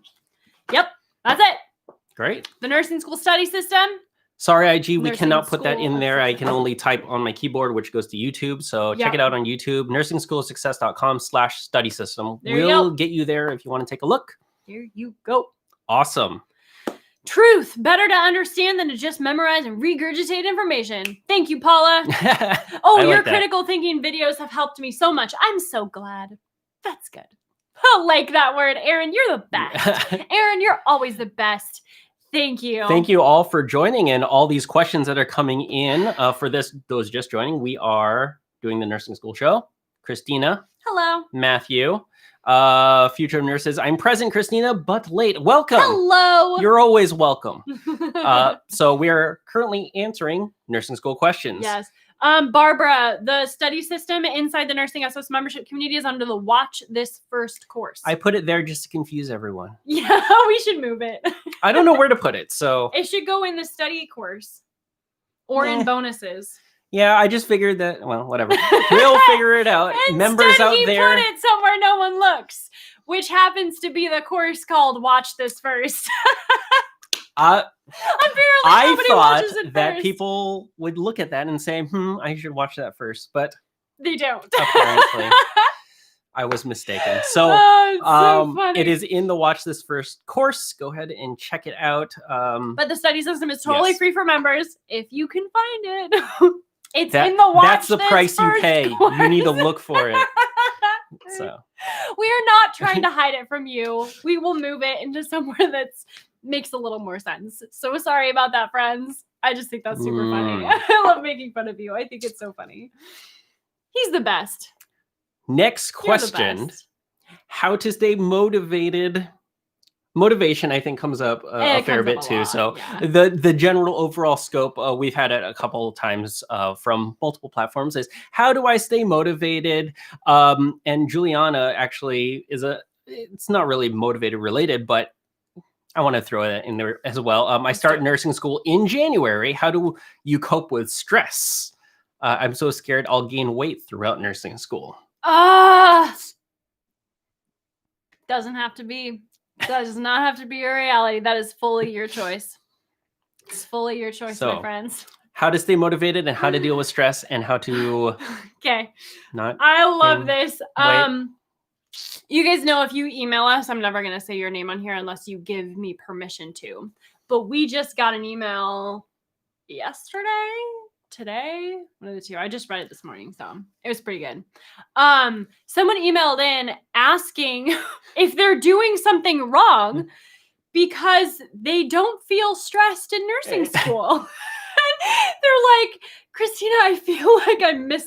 Yep. That's it. Great. The nursing school study system. Sorry, IG, we cannot put that in there. I can only type on my keyboard, which goes to YouTube. So check it out on YouTube, NursingSchoolSuccess.com/study system. We'll get you there if you want to take a look. Here you go. Awesome. Truth, better to understand than to just memorize and regurgitate information. Thank you, Paula. Your critical thinking videos have helped me so much. I'm so glad. That's good. I like that word, Aaron. You're the best. Aaron, you're always the best. Thank you. Thank you all for joining and all these questions that are coming in. For those just joining, we are doing the Nursing School Show. Christina. Hello. Matthew. Future of Nurses. I'm present, Christina, but late. Welcome. Hello. You're always welcome. So we're currently answering nursing school questions. Yes. Barbara, the study system inside the Nursing SOS membership community is under the Watch This First course. I put it there just to confuse everyone. Yeah, we should move it. I don't know where to put it, so. It should go in the study course or in bonuses. Yeah, I just figured that, well, whatever. We'll figure it out. Members out there. He put it somewhere no one looks, which happens to be the course called Watch This First. I thought that first. People would look at that and say, I should watch that first, but they don't. Apparently. I was mistaken. So, it is in the Watch This First course. Go ahead and check it out. But the study system is totally free for members if you can find it. It's in the Watch That's the This price you First pay. course. You need to look for it. So we are not trying to hide it from you. We will move it into somewhere that's makes a little more sense. So sorry about that, friends. I just think that's super funny. I love making fun of you. I think it's so funny. He's the best. Next question. How to stay motivated. Motivation, I think, comes up a fair bit too. So the general overall scope, we've had it a couple of times from multiple platforms, is how do I stay motivated? And Juliana actually it's not really motivated related, but I want to throw it in there as well. I start nursing school in January. How do you cope with stress? I'm so scared I'll gain weight throughout nursing school. Doesn't have to be. Does not have to be your reality. That is fully your choice. It's fully your choice, my friends. How to stay motivated and how to deal with stress and how to I love this. You guys know if you email us, I'm never going to say your name on here unless you give me permission to. But we just got an email today, one of the two. I just read it this morning, so it was pretty good. Someone emailed in asking if they're doing something wrong because they don't feel stressed in nursing school. They're like, Christina, I feel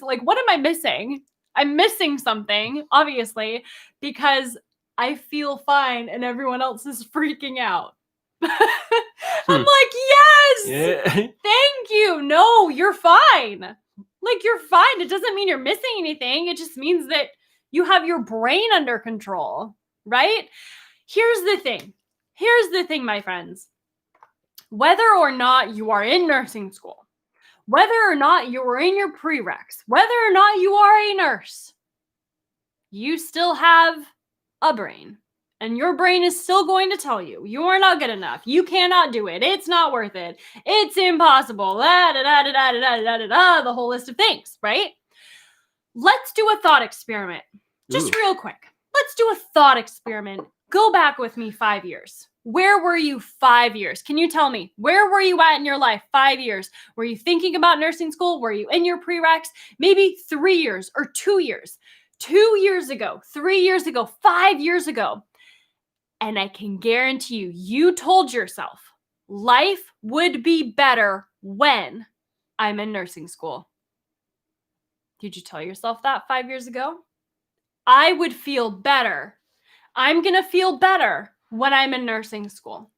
like what am I missing? I'm missing something, obviously, because I feel fine and everyone else is freaking out. I'm like, yes, thank you. No, you're fine. Like, you're fine. It doesn't mean you're missing anything. It just means that you have your brain under control, right? Here's the thing, my friends. Whether or not you are in nursing school, whether or not you are in your prereqs, whether or not you are a nurse, you still have a brain. And your brain is still going to tell you, you are not good enough. You cannot do it. It's not worth it. It's impossible. The whole list of things, right? Let's do a thought experiment. Just real quick. Let's do a thought experiment. Go back with me 5 years. Where were you 5 years? Can you tell me? Where were you at in your life 5 years? Were you thinking about nursing school? Were you in your prereqs? Maybe 3 years or 2 years. 2 years ago, 3 years ago, 5 years ago. And I can guarantee you told yourself life would be better when I'm in nursing school. Did you tell yourself that 5 years ago? I would feel better. I'm going to feel better when I'm in nursing school.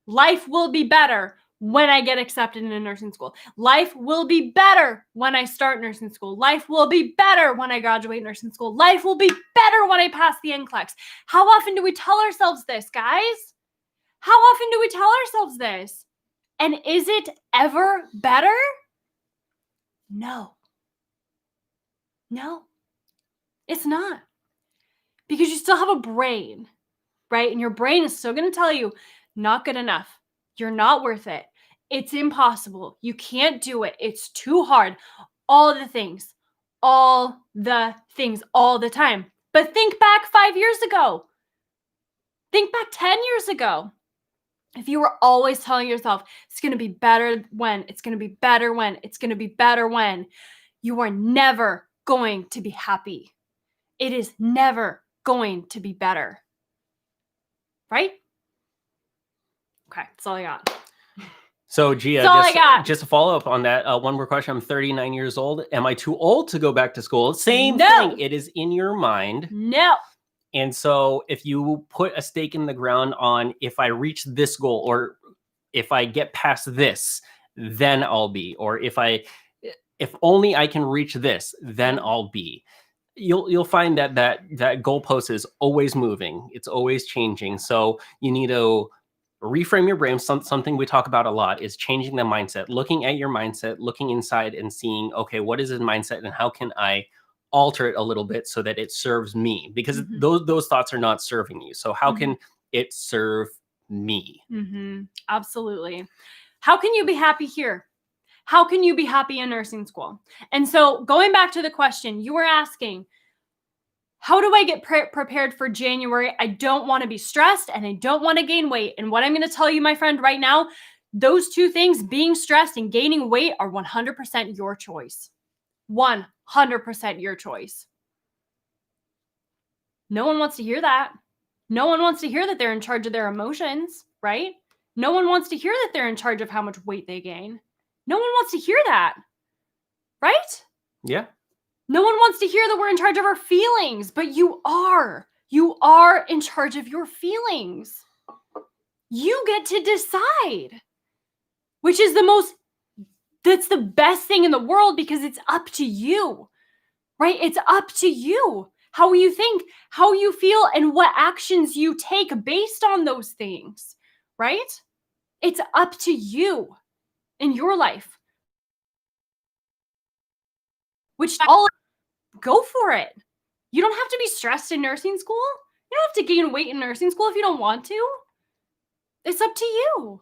Life will be better when I get accepted into nursing school. Life will be better when I start nursing school. Life will be better when I graduate nursing school. Life will be better when I pass the NCLEX. How often do we tell ourselves this, guys? How often do we tell ourselves this? And is it ever better? No. No, it's not. Because you still have a brain, right? And your brain is still going to tell you, not good enough. You're not worth it. It's impossible. You can't do it. It's too hard. All the things all the time. But think back 5 years ago. Think back 10 years ago. If you were always telling yourself, it's going to be better when, it's going to be better when, it's going to be better when, you are never going to be happy. It is never going to be better. Right? Okay, that's all I got. So, Gia, just to follow up on that, one more question. I'm 39 years old. Am I too old to go back to school? Same thing. It is in your mind. No. And so if you put a stake in the ground on if I reach this goal or if I get past this, then I'll be, or if only I can reach this, then I'll be. You'll find that goalpost is always moving. It's always changing. So you need to reframe your brain. Something we talk about a lot is changing the mindset, looking at your mindset, looking inside and seeing, okay, what is his mindset and how can I alter it a little bit so that it serves me? Because those thoughts are not serving you. So how can it serve me? Absolutely. How can you be happy here? How can you be happy in nursing school? And so going back to the question you were asking, how do I get prepared for January? I don't want to be stressed and I don't want to gain weight. And what I'm going to tell you, my friend, right now, those two things, being stressed and gaining weight, are 100% your choice. 100% your choice. No one wants to hear that. No one wants to hear that they're in charge of their emotions. right? No one wants to hear that they're in charge of how much weight they gain. No one wants to hear that, right? Yeah. No one wants to hear that we're in charge of our feelings, but you are. You are in charge of your feelings. You get to decide, which is that's the best thing in the world because it's up to you, right? It's up to you how you think, how you feel, and what actions you take based on those things, right? It's up to you in your life, which all go for it. You don't have to be stressed in nursing school. You don't have to gain weight in nursing school if you don't want to. It's up to you.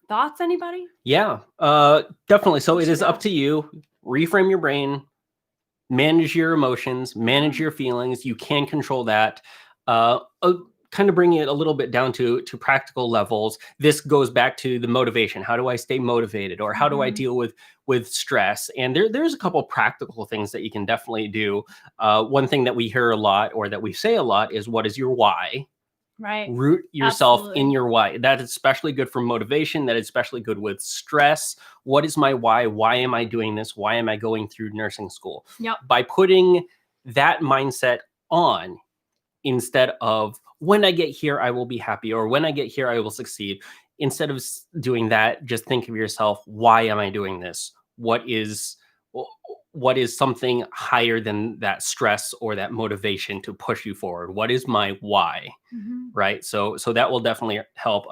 Thoughts, anybody? Yeah, definitely. So it is up to you. Reframe your brain, manage your emotions, manage your feelings. You can control that. Kind of bringing it a little bit down to practical levels. This goes back to the motivation. How do I stay motivated, or how do I deal with stress? And there's a couple practical things that you can definitely do. One thing that we hear a lot, or that we say a lot, is what is your why? Right. Root yourself Absolutely. in your why. That is especially good for motivation. That is especially good with stress. What is my why? Why am I doing this? Why am I going through nursing school? Yep. By putting that mindset on, instead of when I get here, I will be happy, or when I get here, I will succeed. Instead of doing that, just think of yourself, why am I doing this? What is something higher than that stress or that motivation to push you forward? What is my why? Right. So that will definitely help.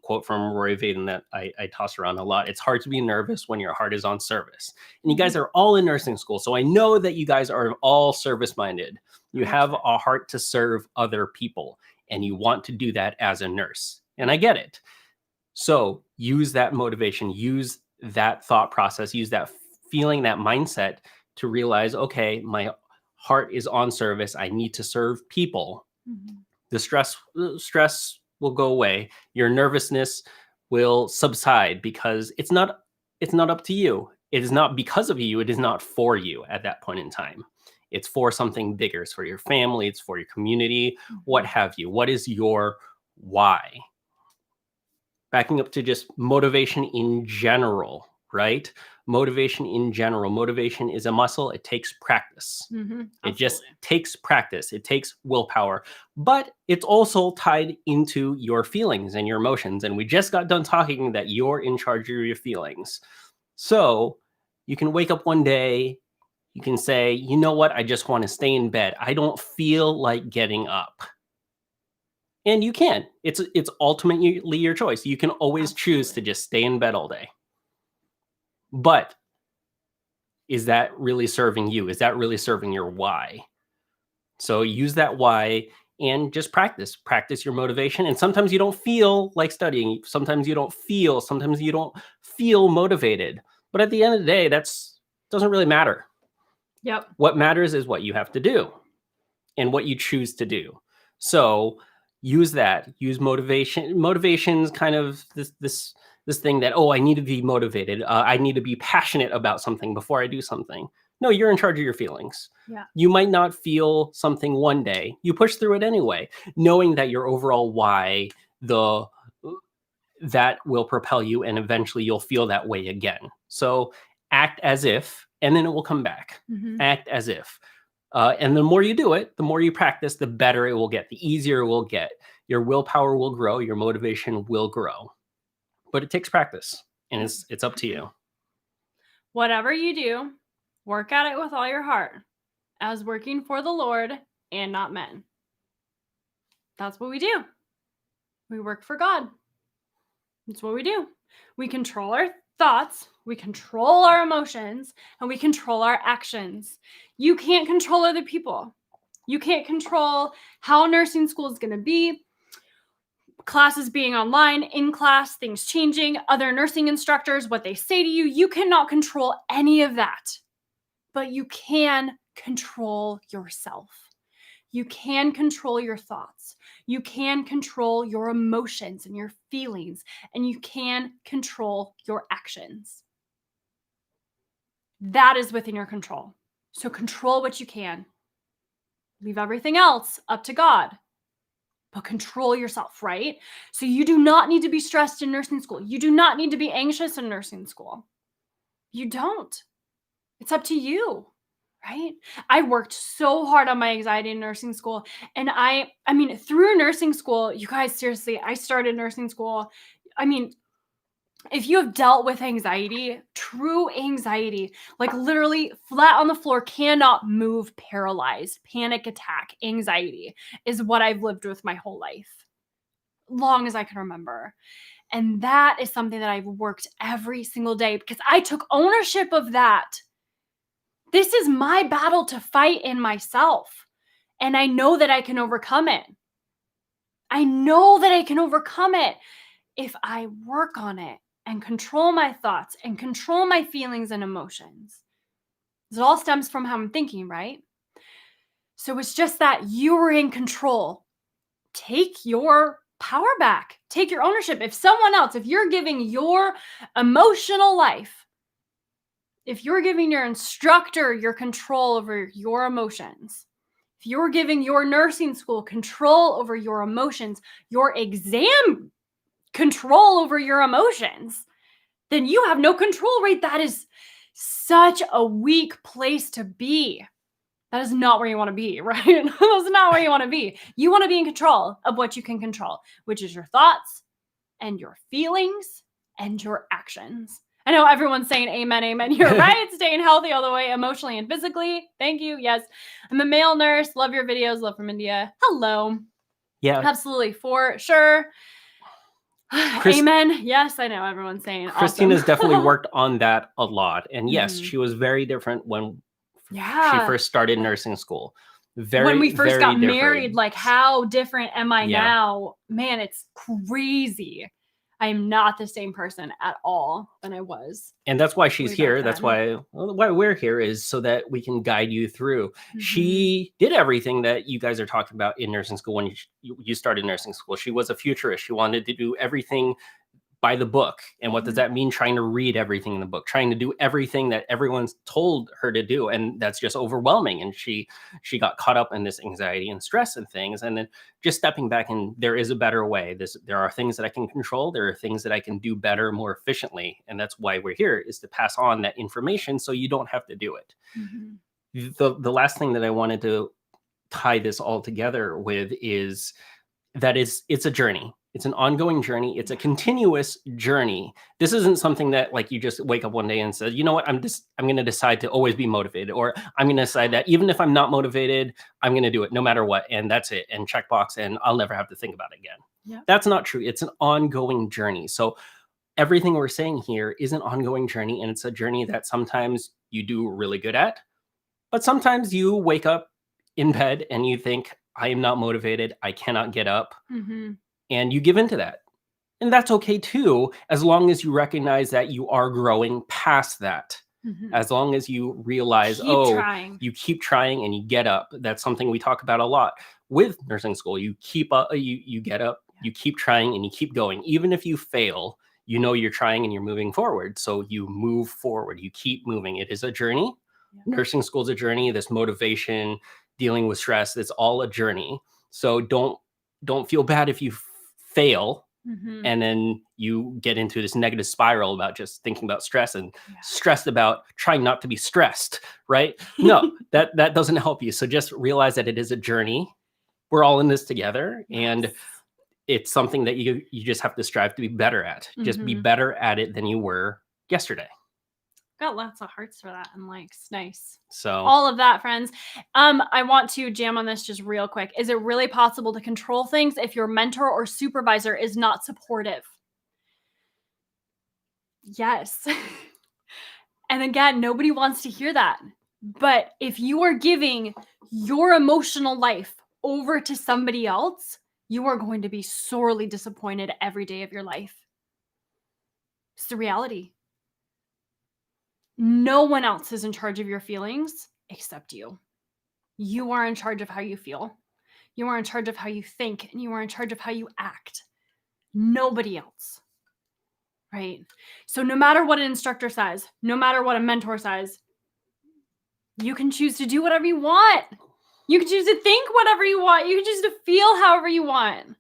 Quote from Roy Vaden that I toss around a lot. It's hard to be nervous when your heart is on service. And you guys are all in nursing school. So I know that you guys are all service minded. You have a heart to serve other people, and you want to do that as a nurse. And I get it. So use that motivation, use that thought process, use that feeling, that mindset to realize, okay, my heart is on service. I need to serve people. The stress will go away. Your nervousness will subside because it's not up to you. It is not because of you. It is not for you at that point in time. It's for something bigger. It's for your family. It's for your community. What have you? What is your why? Backing up to just motivation in general, right? Motivation in general. Motivation is a muscle. It takes practice. It just takes practice. It takes willpower, but it's also tied into your feelings and your emotions. And we just got done talking that you're in charge of your feelings. So you can wake up one day, you can say, you know what? I just want to stay in bed. I don't feel like getting up. And you can. It's ultimately your choice. You can always choose to just stay in bed all day. But is that really serving you? Is that really serving your why? So use that why and just practice. Practice your motivation. And sometimes you don't feel like studying. Sometimes you don't feel motivated. But at the end of the day, doesn't really matter. Yep. What matters is what you have to do and what you choose to do. So use that. Use motivation. Motivation's kind of this thing that, oh, I need to be motivated. I need to be passionate about something before I do something. No, you're in charge of your feelings. Yeah. You might not feel something one day. You push through it anyway, knowing that your overall why, that will propel you, and eventually you'll feel that way again. So act as if, and then it will come back. Act as if. And the more you do it, the more you practice, the better it will get, the easier it will get. Your willpower will grow, your motivation will grow. But it takes practice, and it's up to you. Whatever you do, work at it with all your heart, as working for the Lord and not men. That's what we do. We work for God. That's what we do. We control our thoughts, we control our emotions, and we control our actions. You can't control other people. You can't control how nursing school is going to be, classes being online, in class, things changing, other nursing instructors, what they say to you. You cannot control any of that, but you can control yourself. You can control your thoughts. You can control your emotions and your feelings, and you can control your actions. That is within your control. So control what you can. Leave everything else up to God. but control yourself, right? So you do not need to be stressed in nursing school. You do not need to be anxious in nursing school. You don't. It's up to you, right? I worked so hard on my anxiety in nursing school. And I mean, through nursing school, you guys, seriously, I started nursing school. I mean, if you have dealt with anxiety, true anxiety, like literally flat on the floor, cannot move, paralyzed, panic attack, anxiety is what I've lived with my whole life, long as I can remember. And that is something that I've worked every single day because I took ownership of that. This is my battle to fight in myself. And I know that I can overcome it. I know that I can overcome it if I work on it and control my thoughts and control my feelings and emotions. It all stems from how I'm thinking, right? So it's just that you are in control. Take your power back. Take your ownership. If someone else, if you're giving your emotional life, if you're giving your instructor your control over your emotions, if you're giving your nursing school control over your emotions, your exam control over your emotions, then you have no control, right? That is such a weak place to be. That is not where you want to be, right? That's not where you want to be. You want to be in control of what you can control, which is your thoughts and your feelings and your actions. I know everyone's saying amen, amen. You're right. Staying healthy all the way, emotionally and physically. Thank you. Yes. I'm a male nurse. Love your videos. Love from India. Hello. Yeah. Absolutely. For sure. Amen. Yes, I know everyone's saying Christina's awesome. definitely worked on that a lot. And yes, she was very different when she first started nursing school. When we first got married, different. like how different am I now? Man, it's crazy. I am not the same person at all than I was. And that's why she's here. That's why we're here, is so that we can guide you through. She did everything that you guys are talking about in nursing school when you started nursing school. She was a futurist. She wanted to do everything by the book. And what does that mean? Trying to read everything in the book, trying to do everything that everyone's told her to do. And that's just overwhelming. And she got caught up in this anxiety and stress and things. And then just stepping back, and there is a better way. There are things that I can control. There are things that I can do better, more efficiently. And that's why we're here, is to pass on that information so you don't have to do it. The last thing that I wanted to tie this all together with is that it's a journey. It's an ongoing journey. It's a continuous journey. This isn't something that like you just wake up one day and say, you know what, I'm going to decide to always be motivated, or I'm going to decide that even if I'm not motivated, I'm going to do it no matter what. And that's it. And checkbox, and I'll never have to think about it again. Yeah. That's not true. It's an ongoing journey. So everything we're saying here is an ongoing journey. And it's a journey that sometimes you do really good at, but sometimes you wake up in bed and you think, I am not motivated. I cannot get up. And you give into that. And that's okay too, as long as you recognize that you are growing past that. As long as you realize, you keep trying and you get up. That's something we talk about a lot with nursing school. You keep up, you get up, you keep trying, and you keep going. Even if you fail, you know you're trying and you're moving forward. So you move forward, you keep moving. It is a journey. Nursing school is a journey. This motivation, dealing with stress, it's all a journey. So don't feel bad if you fail and then you get into this negative spiral about just thinking about stress and stressed about trying not to be stressed, right? No, that doesn't help you. So just realize that it is a journey. We're all in this together, and it's something that you just have to strive to be better at. Just be better at it than you were yesterday. Got lots of hearts for that and likes. Nice. So all of that, friends. I want to jam on this just real quick. Is it really possible to control things if your mentor or supervisor is not supportive? Yes. And again, nobody wants to hear that. But if you are giving your emotional life over to somebody else, you are going to be sorely disappointed every day of your life. It's the reality. No one else is in charge of your feelings except you. You are in charge of how you feel. You are in charge of how you think, and you are in charge of how you act. Nobody else. Right? So no matter what an instructor says, no matter what a mentor says, you can choose to do whatever you want. You can choose to think whatever you want. You can choose to feel however you want.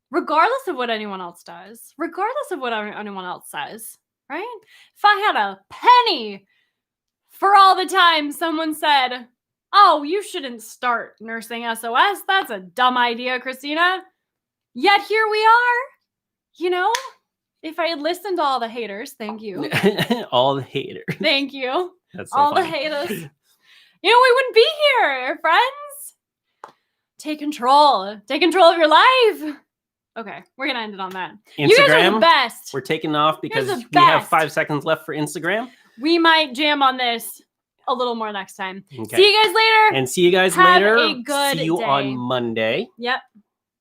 Regardless of what anyone else does. Regardless of what anyone else says. Right? If I had a penny for all the time someone said, oh, you shouldn't start nursing SOS. That's a dumb idea, Christina. Yet here we are. You know? If I had listened to all the haters, thank you. All the haters. Thank you. That's so all funny. the haters. You know, we wouldn't be here, friends. Take control. Take control of your life. Okay, we're going to end it on that. Instagram, you guys are the best. We're taking off because we best. have 5 seconds left for Instagram. We might jam on this a little more next time. Okay. See you guys later. And see you guys Have later. a good see you day. on Monday. Yep.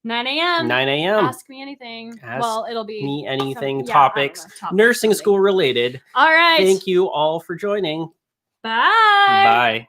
9 a.m. 9 a.m. Ask me anything. Well, it'll be me anything. some, topics, nursing something. school related. All right. Thank you all for joining. Bye. Bye.